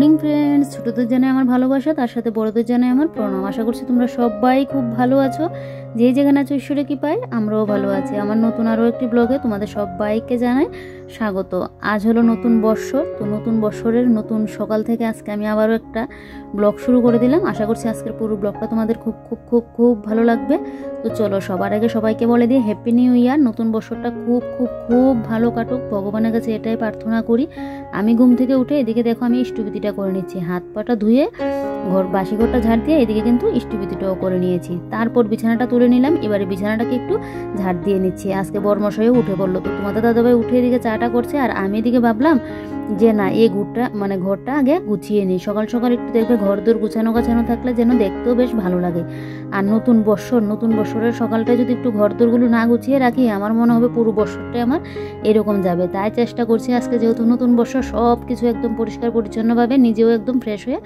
Morning friends, ছোটদের জানাই আমার ভালোবাসা, তার সাথে বড়দের জানাই আমার প্রণাম। আশা করছি তোমরা সবাই খুব ভালো আছো। যে যেখানে আছো ঈশ্বরে কি পাই, আমরাও ভালো আছি। আমার নতুন আরও একটি ব্লগে তোমাদের সবাইকে জানাই স্বাগত। আজ হলো নতুন বৎসর, তো নতুন বৎসরের নতুন সকাল থেকে আজকে আমি আবারও একটা ব্লগ শুরু করে দিলাম। আশা করছি আজকের পুরো ব্লগটা তোমাদের খুব খুব খুব খুব ভালো লাগবে। তো চলো, সবার আগে সবাইকে বলে দিই হ্যাপি নিউ ইয়ার। নতুন বছরটা খুব খুব খুব ভালো কাটুক, ভগবানের কাছে এটাই প্রার্থনা করি। আমি ঘুম থেকে উঠে এদিকে দেখো আমি ইষ্টবিধিটা করে নিচ্ছি, হাত পাটা ধুয়ে বাসি ঘরটা ঝাড় দিয়ে এদিকে কিন্তু ইষ্টবিধিটাও করে নিয়েছি। তারপর বিছানাটা তুলে নিলাম, এবারে বিছানাটাকে একটু ঝাড় দিয়ে নিচ্ছি। আজকে বরমশাইও উঠে পড়লো, তো তোমাদের দাদাভাই উঠে এদিকে চাটা করছে, আর আমি এদিকে ভাবলাম যে না, এই ঘরটা আগে গুছিয়ে নিই। সকাল সকাল একটু দেখবে ঘর দোর গুছানো থাকলে যেন দেখতেও বেশ ভালো লাগে। আর নতুন বৎসরের সকালটায় যদি একটু ঘর দোরগুলো না গুছিয়ে রাখি, আমার মনে হবে পুরো বৎসরটাই আমার এরকম যাবে। তাই চেষ্টা করছি আজকে, যেহেতু নতুন বৎসর, সব কিছু একদম পরিষ্কার পরিচ্ছন্নভাবে, নিজেও একদম ফ্রেশ হয়ে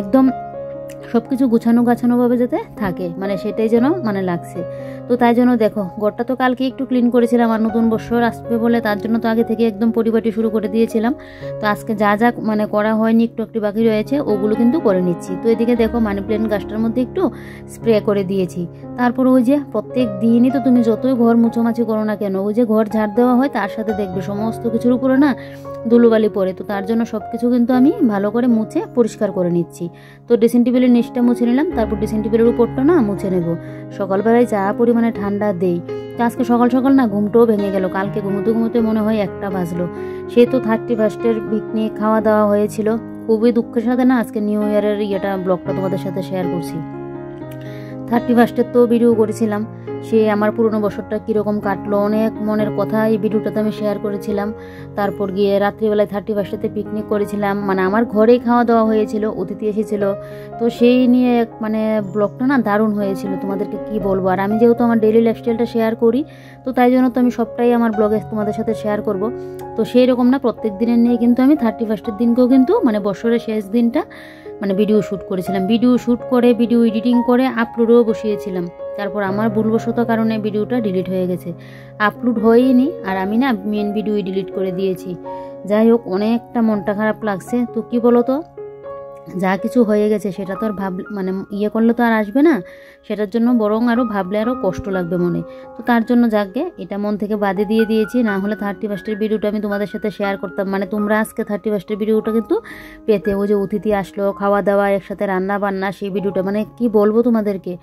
একদম সব কিছু গাছানোভাবে যাতে থাকে, সেটাই যেন লাগছে। তো তাই জন্য দেখো, ঘরটা তো কালকে একটু ক্লিন করেছিলাম, আর নতুন বছর আসবে বলে তার জন্য তো আগে থেকে একদম পরিপাটি শুরু করে দিয়েছিলাম। তো আজকে যা যা করা হয়নি, একটু বাকি রয়েছে, ওগুলো কিন্তু করে নিচ্ছি। তো এদিকে দেখো মানি প্ল্যান্ট গাছটার মধ্যে একটু স্প্রে করে দিয়েছি। তারপর ওই যে প্রত্যেক দিনই তো তুমি যতই ঘর মুছোমাছি করো না কেন, ওই যে ঘর ঝাড় দেওয়া হয়, তার সাথে দেখবে সমস্ত কিছুর উপরে না ধুলোবালি পড়ে। তো তার জন্য সব কিছু কিন্তু আমি ভালো করে মুছে পরিষ্কার করে নিচ্ছি। তো ড্রেসিং টেবিলের নিচটা মুছে নিলাম, তারপর ড্রেসিং টেবিলের উপরটা না মুছে নেব। সকালবেলায় যা পরিমাণে ঠান্ডা দেই, তো আজকে সকাল সকাল না ঘুমটাও ভেঙে গেল। কালকে ঘুমোতে মনে হয় 1টা বাজলো। সে তো 31 পিকনিক খাওয়া দাওয়া হয়েছিল। খুবই দুঃখের সাথে না আজকে নিউ ইয়ারের ব্লগটা তোমাদের সাথে শেয়ার করছি। 31 তো ভিডিও করেছিলাম, সে আমার পুরনো বছরটা কীরকম কাটলো, অনেক মনের কথা এই ভিডিওটাতে আমি শেয়ার করেছিলাম। তারপর গিয়ে রাত্রিবেলায় 31 পিকনিক করেছিলাম, আমার ঘরেই খাওয়া দাওয়া হয়েছিল, অতিথি এসেছিল। তো সেই নিয়ে ব্লগটা না দারুণ হয়েছিল, তোমাদেরকে কি বলবো। আর আমি যেহেতু আমার ডেইলি লাইফস্টাইলটা শেয়ার করি, তো তাই জন্য তো আমি সবটাই আমার ব্লগে তোমাদের সাথে শেয়ার করব। তো সেই রকম না প্রত্যেক দিনের নিয়ে কিন্তু আমি 31 দিনকেও কিন্তু বছরের শেষ দিনটা ভিডিও শ্যুট করেছিলাম। ভিডিও শ্যুট করে ভিডিও এডিটিং করে আপলোডও বসিয়েছিলাম। তারপর আমার ভুলবশত কারণে ভিডিওটা ডিলিট হয়ে গেছে, আপলোড হয়নি। আর আমি না মেন ভিডিও ডিলিট করে দিয়েছি। যাই হোক, অনেকটা মনটা খারাপ লাগছে। তো কি বলো তো, যা কিছু হয়ে গেছে সেটা তো আর করলে তো আর আসবে না, সেটার জন্য বরং আরও ভাবলে আরও কষ্ট লাগবে মনে। তো তার জন্য যাকে এটা মন থেকে বাদে দিয়ে দিয়েছি। না হলে 31 ভিডিওটা আমি তোমাদের সাথে শেয়ার করতাম, তোমরা আজকে 31 ভিডিওটা কিন্তু পেতে। ওই যে অতিথি আসলো, খাওয়া দাওয়া, একসাথে রান্না বান্না, সেই ভিডিওটা কি বলবো তোমাদেরকে,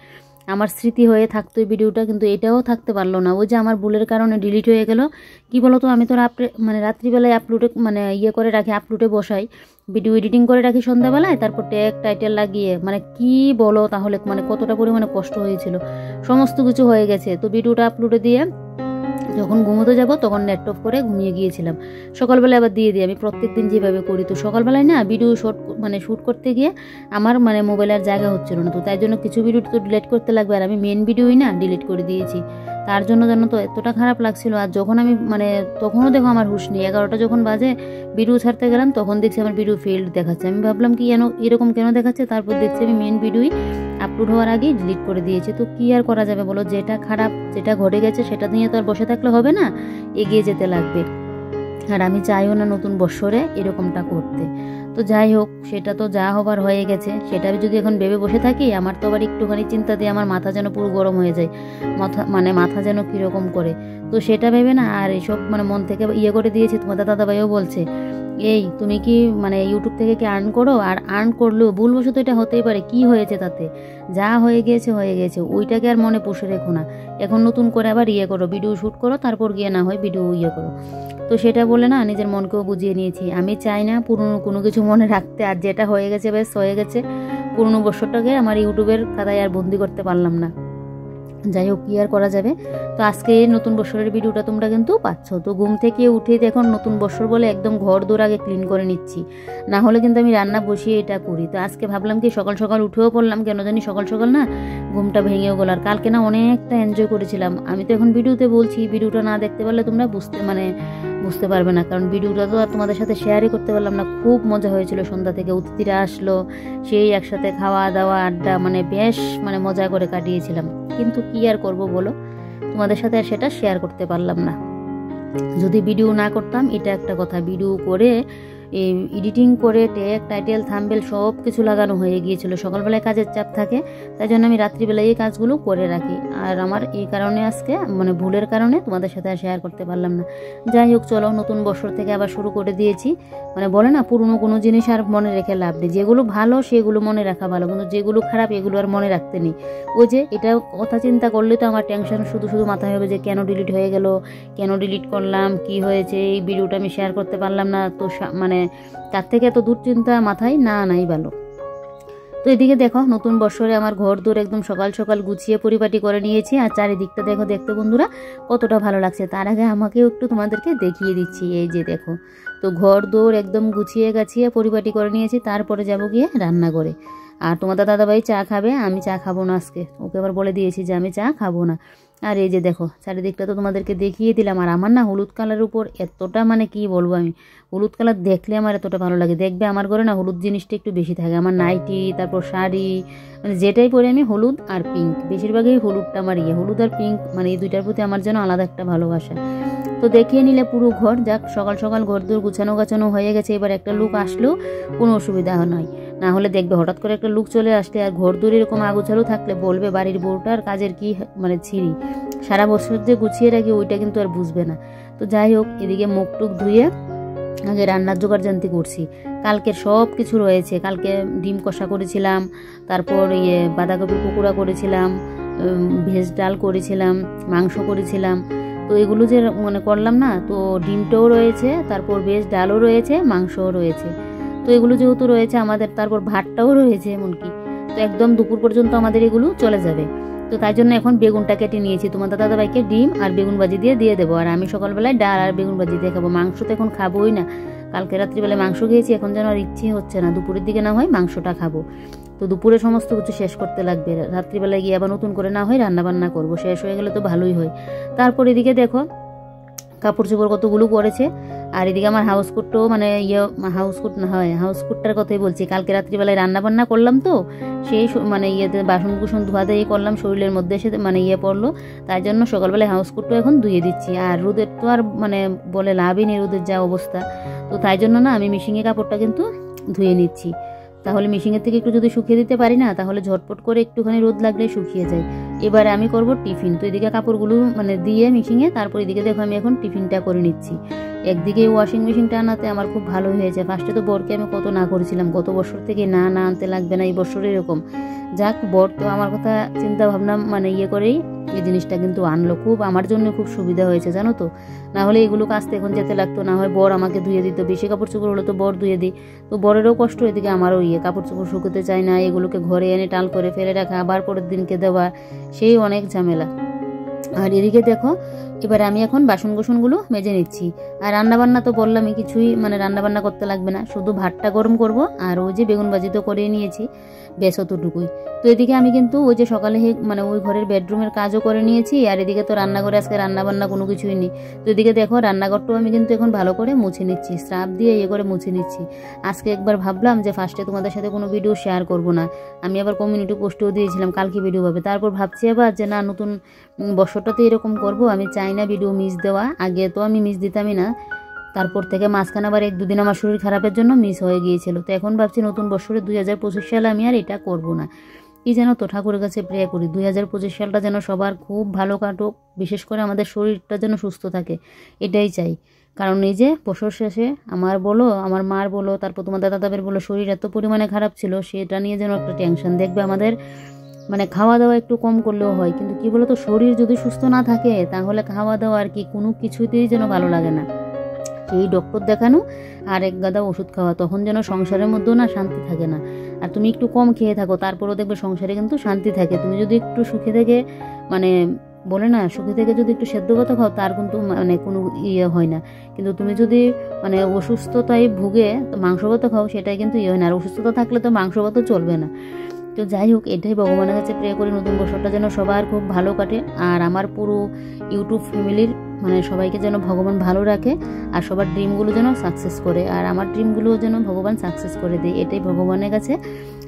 আমার স্মৃতি হয়ে থাকতো এই ভিডিওটা, কিন্তু এটাও থাকতে পারলো না। ওই যে আমার ভুলের কারণে ডিলিট হয়ে গেল। কি বলো তো, আমি তো রাত্রিবেলায় আপলোডে করে রাখি, আপলোডে বসাই, ভিডিও এডিটিং করে রাখি সন্ধ্যাবেলায়, তারপর ট্যাগ টাইটেল লাগিয়ে কি বলো তাহলে কতটা পরিমাণে কষ্ট হয়েছিল। সমস্ত কিছু হয়ে গেছে। তো ভিডিওটা আপলোডে দিয়ে যখন ঘুমোতে যাব তখন নেট অফ করে ঘুমিয়ে গিয়েছিলাম। সকালবেলায় আবার দিয়ে দিই, আমি প্রত্যেক দিন যেভাবে করি। তো সকালবেলায় না ভিডিও শ্যুট করতে গিয়ে আমার মোবাইলের জায়গা হচ্ছিল না, তো তাই জন্য কিছু ভিডিও তো ডিলিট করতে লাগবে, আর আমি মেন ভিডিওই না ডিলিট করে দিয়েছি। তার জন্য জানো তো এতটা খারাপ লাগছিল। আর যখন আমি তখনও দেখো আমার হুঁশ নেই, 11টা যখন বাজে ভিডিও ছাড়তে গেলাম, তখন দেখছি আমার ভিডিও ফেল্ড দেখাচ্ছে। আমি ভাবলাম কি এরকম কেন দেখাচ্ছে, তারপর দেখছি আমি মেন ভিডিওই আপলোড হওয়ার আগেই ডিলিট করে দিয়েছি। তো কি আর করা যাবে বলো, যেটা খারাপ, যেটা ঘটে গেছে সেটা নিয়ে তো আর বসে থাকলে হবে না, এগিয়ে যেতে লাগবে। আর আমি চাইও না নতুন বৎসরে এরকমটা করতে। তো যাই হোক, সেটা তো যা হবার হয়ে গেছে, সেটা আমি যদি এখন ভেবে বসে থাকি, আমার তো আবার একটুখানি চিন্তা দিয়ে আমার মাথা যেন পুরো গরম হয়ে যায়, মাথা যেন কীরকম করে। তো সেটা ভেবে না আর এসব মন থেকে করে দিয়েছি। তোমাদের দাদাভাইও বলছে, এই তুমি কি ইউটিউব থেকে কি আর্ন করো? আর আর্ন করলেও ভুলবশত এটা হতেই পারে, কি হয়েছে তাতে, যা হয়ে গেছে ওইটাকে আর মনে পুষে রেখো না। এখন নতুন করে আবার করো, ভিডিও শ্যুট করো, তারপর গিয়ে না হয় ভিডিও করো। তো সেটা বলে না নিজের মনকেও বুঝিয়ে নিয়েছি। আমি চাই না পুরনো কোনো কিছু মনে রাখতে, আর যেটা হয়ে গেছে বেশ হয়ে গেছে। পুরনো বছরটাকে আমার ইউটিউবের খাতায় আর বন্দি করতে পারলাম না। যাই হোক, কি আর করা যাবে। তো আজকে নতুন বছরের ভিডিওটা তোমরা কিন্তু পাচ্ছ। তো ঘুম থেকে উঠে দেখুন নতুন বছর বলে একদম ঘর দৌড় আগে ক্লিন করে নিচ্ছি, না হলে কিন্তু আমি রান্না বসিয়ে এটা করি। তো আজকে ভাবলাম কি সকাল সকাল উঠেও পড়লাম, কেন জানি সকাল সকাল না ঘুমটা ভেঙেও গেল। আর কালকে না অনেকটা এনজয় করেছিলাম। আমি তো এখন ভিডিওতে বলছি, ভিডিওটা না দেখতে পারলে তোমরা বুঝতে পারবে না, কারণ ভিডিওটা তো আর তোমাদের সাথে শেয়ারই করতে পারলাম না। খুব মজা হয়েছিল, সন্ধ্যা থেকে অতিথিরা আসলো, সেই একসাথে খাওয়া দাওয়া আড্ডা বেশ মজা করে কাটিয়েছিলাম। কিন্তু কি আর করব বলো, তোমাদের সাথে আর সেটা শেয়ার করতে পারলাম না। যদি ভিডিও না করতাম এটা একটা কথা, ভিডিও করে এই এডিটিং করে ট্যাগ টাইটেল থাম্বনেল সব কিছু লাগানো হয়ে গিয়েছিল। সকালবেলায় কাজের চাপ থাকে, তাই জন্য আমি রাত্রিবেলায় এই কাজগুলো করে রাখি। আর আমার এই কারণে আজকে মানে ভুলের কারণে তোমাদের সাথে আর শেয়ার করতে পারলাম না। যাই হোক, চলো নতুন বছর থেকে আবার শুরু করে দিয়েছি। মানে বলে না, পুরনো কোনো জিনিস আর মনে রেখে লাভ নেই। যেগুলো ভালো সেগুলো মনে রাখা ভালো, কিন্তু যেগুলো খারাপ এগুলো আর মনে রাখতে নেই। ওই যে এটা কথা চিন্তা করলে তো আমার টেনশন শুধু শুধু মাথায় হবে যে কেন ডিলিট হয়ে গেল, কেন ডিলিট করলাম, কি হয়েছে, এই ভিডিওটা আমি শেয়ার করতে পারলাম না। তো মানে তার থেকে এত দুশ্চিন্তা মাথায় না নাই ভালো। তো এদিকে দেখো, নতুন বছরে আমার ঘর দৌড় একদম সকাল সকাল গুছিয়ে পরিপাটি করে নিয়েছি। আর চারিদিকটা দেখো, দেখতে বন্ধুরা কতটা ভালো লাগছে। তার আগে আমাকেও একটু তোমাদেরকে দেখিয়ে দিচ্ছি। এই যে দেখো, তো ঘর দৌড় একদম গুছিয়ে গাছিয়ে পরিপাটি করে নিয়েছি। তারপরে যাবো গিয়ে রান্না করে। আর তোমাদের দাদাভাই চা খাবে, আমি চা খাবো না আজকে। ওকে আবার বলে দিয়েছি যে আমি চা খাবো না। আর এই যে দেখো, চারিদিকটা তো তোমাদেরকে দেখিয়ে দিলাম। আর আমার না হলুদ কালারের উপর এতটা মানে কি বলবো, আমি হলুদ কালার দেখলে আমার এতটা ভালো লাগে। দেখবে আমার ঘরে না হলুদ জিনিসটা একটু বেশি থাকে। আমার নাইটি, তারপর শাড়ি, মানে যেটাই পরে আমি হলুদ আর পিঙ্ক, বেশিরভাগই হলুদটা আমার হলুদ আর পিঙ্ক, মানে এই দুইটার প্রতি আমার যেন আলাদা একটা ভালোবাসা। তো দেখিয়ে নিলে পুরো ঘর। যাক, সকাল সকাল ঘর দূর গুছানো গাছানো হয়ে গেছে। এবার একটা লুক আসলেও কোনো অসুবিধা নয়। না হলে দেখবে হঠাৎ করে একটা লুক চলে আসলে আর ঘর দূর এরকম আগুছালো থাকলে বলবে বাড়ির বউটার কাজের কি মানে ছিঁড়ি, সারা বছর যে গুছিয়ে রাখি ওইটা কিন্তু আর বুঝবে না। তো যাই হোক, এদিকে মুখ টুক ধুয়ে আগে রান্নার জোগাড় জানতে করছি। কালকের সব কিছু রয়েছে। কালকে ডিম কষা করেছিলাম, তারপর বাঁধাকপি পকোড়া করেছিলাম, ভেজ ডাল করেছিলাম, মাংস করেছিলাম। তো এগুলো যে মানে করলাম না, তো ডিমটাও রয়েছে, তারপর ভেজ ডালও রয়েছে, মাংসও রয়েছে। তো এগুলো যেহেতু রয়েছে আমাদের, তারপর ভাতটাও রয়েছে এমনকি। তো একদম দুপুর পর্যন্ত আমাদের এগুলো চলে যাবে। তো তাই জন্য এখন বেগুনটা কেটে নিয়েছি। তোমাদের দাদাভাইকে ডিম আর বেগুন ভাজি দিয়ে দেবো। আর আমি সকালবেলায় ডাল আর বেগুন ভাজি দিয়ে খাবো। মাংস তো এখন খাবোই না। কালকে রাত্রিবেলায় মাংস খেয়েছি, এখন যেন আর ইচ্ছে হচ্ছে না। দুপুরের দিকে না হয় মাংসটা খাবো। তো দুপুরে সমস্ত কিছু শেষ করতে লাগবে। রাত্রিবেলায় গিয়ে আবার নতুন করে না হয় রান্নাবান্না করবো। শেষ হয়ে গেলে তো ভালোই হয়। তারপর এদিকে দেখো, কাপড় চোপড় কতগুলো পরেছে। আর এদিকে আমার হাউসকোটটাও মানে হাউসকোটটার কথাই বলছি। কালকে রাত্রিবেলায় রান্নাবান্না করলাম, তো সেই মানে বাসন কুসন ধোয়া দিয়ে করলাম, শরীরের মধ্যে এসে মানে পড়লো। তাই জন্য সকালবেলায় হাউসকোটটাও এখন ধুয়ে দিচ্ছি। আর রোদের তো আর মানে বলে লাভই নেই, রোদের যা অবস্থা। তো তাই জন্য না আমি মেশিনে কাপড়টা কিন্তু ধুয়ে নিচ্ছি। তাহলে মেশিনের থেকে একটু যদি শুকিয়ে দিতে পারি না, তাহলে ঝটপট করে একটুখানি রোদ লাগলে শুকিয়ে যায়। এবারে আমি করব টিফিন। তো এদিকে কাপড়গুলো মানে দিয়ে মেশিনে, তারপর এদিকে দেখো আমি এখন টিফিনটা করে নিচ্ছি। একদিকে ওয়াশিং মেশিনটা আনাতে আমার খুব ভালো হয়েছে। ফার্স্টে তো বরকে আমি কত না করেছিলাম, গত বছর থেকে না আনতে লাগবে না, এই বছর এরকম। যাক, বর তো আমার কথা চিন্তা ভাবনা মানে করেই এই জিনিসটা কিন্তু আনলো। খুব আমার জন্য খুব সুবিধা হয়েছে জানো তো। না হলে এগুলো কাচতে এখন যেতে লাগতো, না হয় বর আমাকে ধুয়ে দিত। বেশি কাপড় চোপড় হলো তো বর ধুয়ে দিই। তো বরেরও কষ্ট, এদিকে আমারও কাপড় চোপড় শুকোতে চায় না, এগুলোকে ঘরে এনে টাল করে ফেলে রাখা, আবার পরের দিনকে দেওয়া, সেই অনেক ঝামেলা। আর এদিকে দেখো, এবার আমি এখন বাসন কোসনগুলো মেজে নিচ্ছি। আর রান্নাবান্না তো বললামই, কিছুই মানে রান্নাবান্না করতে লাগবে না, শুধু ভাতটা গরম করব। আর ওই যে বেগুন ভাজি তো করে নিয়েছি, বেশ অতটুকুই। তো এদিকে আমি কিন্তু ওই যে সকালে মানে ওই ঘরের বেডরুমের কাজও করে নিয়েছি। আর এদিকে তো রান্নাঘরে আজকে রান্নাবান্না কোনো কিছুই নেই। তো এদিকে দেখো, রান্নাঘরটাও আমি কিন্তু এখন ভালো করে মুছে নিচ্ছি, স্রাব দিয়ে করে মুছে নিচ্ছি। আজকে একবার ভাবলাম যে ফার্স্টে তোমাদের সাথে কোনো ভিডিও শেয়ার করব না। আমি আবার কমিউনিটি পোস্টেও দিয়েছিলাম কালকে ভিডিও পাবে। তারপর ভাবছি আবার যে না, নতুন বছরটাতে এরকম করব, আমি চাই না ভিডিও মিস দেওয়া। আগে তো আমি মিস দিতামই না, তারপর থেকে মাঝখানে আবার 1-2 দিন আমার শরীর খারাপের জন্য মিস হয়ে গিয়েছিল। তো এখন ভাবছি নতুন বছরে 2025 সালে আমি আর এটা করব না। কি যেন তো ঠাকুরের কাছে প্রে করি 2025 সালটা যেন সবার খুব ভালো কাটুক, বিশেষ করে আমাদের শরীরটা যেন সুস্থ থাকে, এটাই চাই। কারণ এই যে বছর শেষে আমার বলো, আমার মার বলো, তারপর তোমাদের দাদাদের বলো, শরীর এত পরিমাণে খারাপ ছিল, সেটা নিয়ে যেন একটা টেনশন। দেখবে আমাদের মানে খাওয়া দাওয়া একটু কম করলেও হয়, কিন্তু কি বলতো, শরীর যদি সুস্থ না থাকে তাহলে খাওয়া দাওয়া আর কি কোনো কিছুতেই যেন ভালো লাগে না। এই ডক্টর দেখানো আর এক গাদা ওষুধ খাওয়া, তখন যেন সংসারের মধ্যেও না শান্তি থাকে না। আর তুমি একটু কম খেয়ে থাকো, তারপরেও দেখবে সংসারে কিন্তু শান্তি থাকে। তুমি যদি একটু সুখে থেকে মানে বলে না, সুখে থেকে যদি একটু সেদ্ধ ভাত খাও, তার কিন্তু মানে কোনো হয় না। কিন্তু তুমি যদি মানে অসুস্থতায় ভুগে মাংস ভাত খাও, সেটাই কিন্তু হয় না। আর অসুস্থতা থাকলে তো মাংস ভাতও চলবে না। তো যাই হোক, এটাই ভগবানের কাছে প্রে করি নতুন বছরটা যেন সবার খুব ভালো কাটে। আর আমার পুরো ইউটিউব ফ্যামিলির মানে সবাইকে যেন ভগবান ভালো রাখে, আর সবার ড্রিমগুলো যেন সাকসেস করে, আর আমার ড্রিমগুলোও যেন ভগবান সাকসেস করে দেয়, এটাই ভগবানের কাছে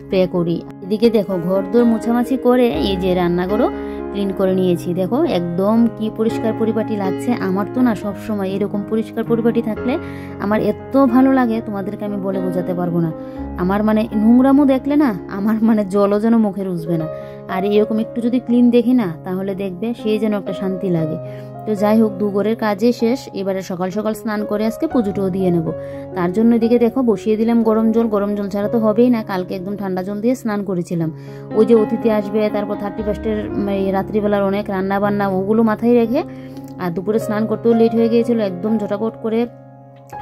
প্রে করি। এদিকে দেখো, ঘর দোর মোছামাছি করে এই যে রান্নাঘরও ক্লিন করে নিয়েছি। দেখো একদম কি পরিষ্কার পরিপাটি লাগছে। আমার তো না সব সময় এরকম পরিষ্কার পরিপাটি থাকলে আমার এত ভালো লাগে, তোমাদেরকে আমি বলে বোঝাতে পারবো না। আমার মানে নোংরামো দেখলে না আমার মানে জলও যেন মুখে রুজবে না। আর এরকম একটু যদি ক্লিন দেখি না তাহলে দেখবে সেই যেন একটা শান্তি লাগে। তো যাই হোক, দুপুরের কাজে শেষ। এবারে সকাল সকাল স্নান করে আজকে পুজোটাও দিয়ে নেব। তার জন্য এদিকে দেখো বসিয়ে দিলাম গরম জল। গরম জল ছাড়া তো হবেই না, কালকে একদম ঠান্ডা জল দিয়ে স্নান করেছিলাম। ওই যে অতিথি আসবে, তারপর 31 রাত্রিবেলার অনেক রান্না বান্না, ওগুলো মাথায় রেখে আর দুপুরে স্নান করতেও লেট হয়ে গিয়েছিল। একদম ঝটাপট করে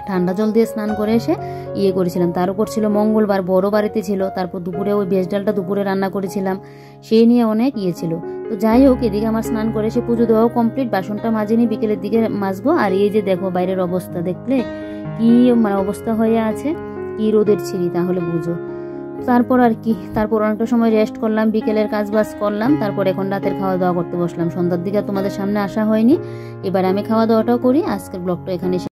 ঠান্ডা জল দিয়ে স্নান করে এসে করেছিলাম। তার উপর ছিল মঙ্গলবার, বড় বাড়িতে ছিল। তারপর দুপুরে ওই ভেজ ডালটা দুপুরে রান্না করেছিলাম, সেই নিয়ে অনেক ছিল। তো যাই হোক, এদিকে আমার স্নান করে এসে পুজো দেওয়াও কমপ্লিট। বাসনটা মাজেনি, বিকেলের দিকে মাজবো। আর এই যে দেখো বাইরের অবস্থা দেখলে কি মানে অবস্থা হয়ে আছে, কি রোদের ছিঁড়ি, তাহলে বুঝো। তারপর আর কি, তারপর অনেকটা সময় রেস্ট করলাম, বিকেলের কাজ বাজ করলাম। তারপর এখন রাতের খাওয়া দাওয়া করতে বসলাম। সন্ধ্যার দিকে তোমাদের সামনে আসা হয়নি, এবার আমি খাওয়া দাওয়াটাও করি। আজকের ব্লগটা এখানে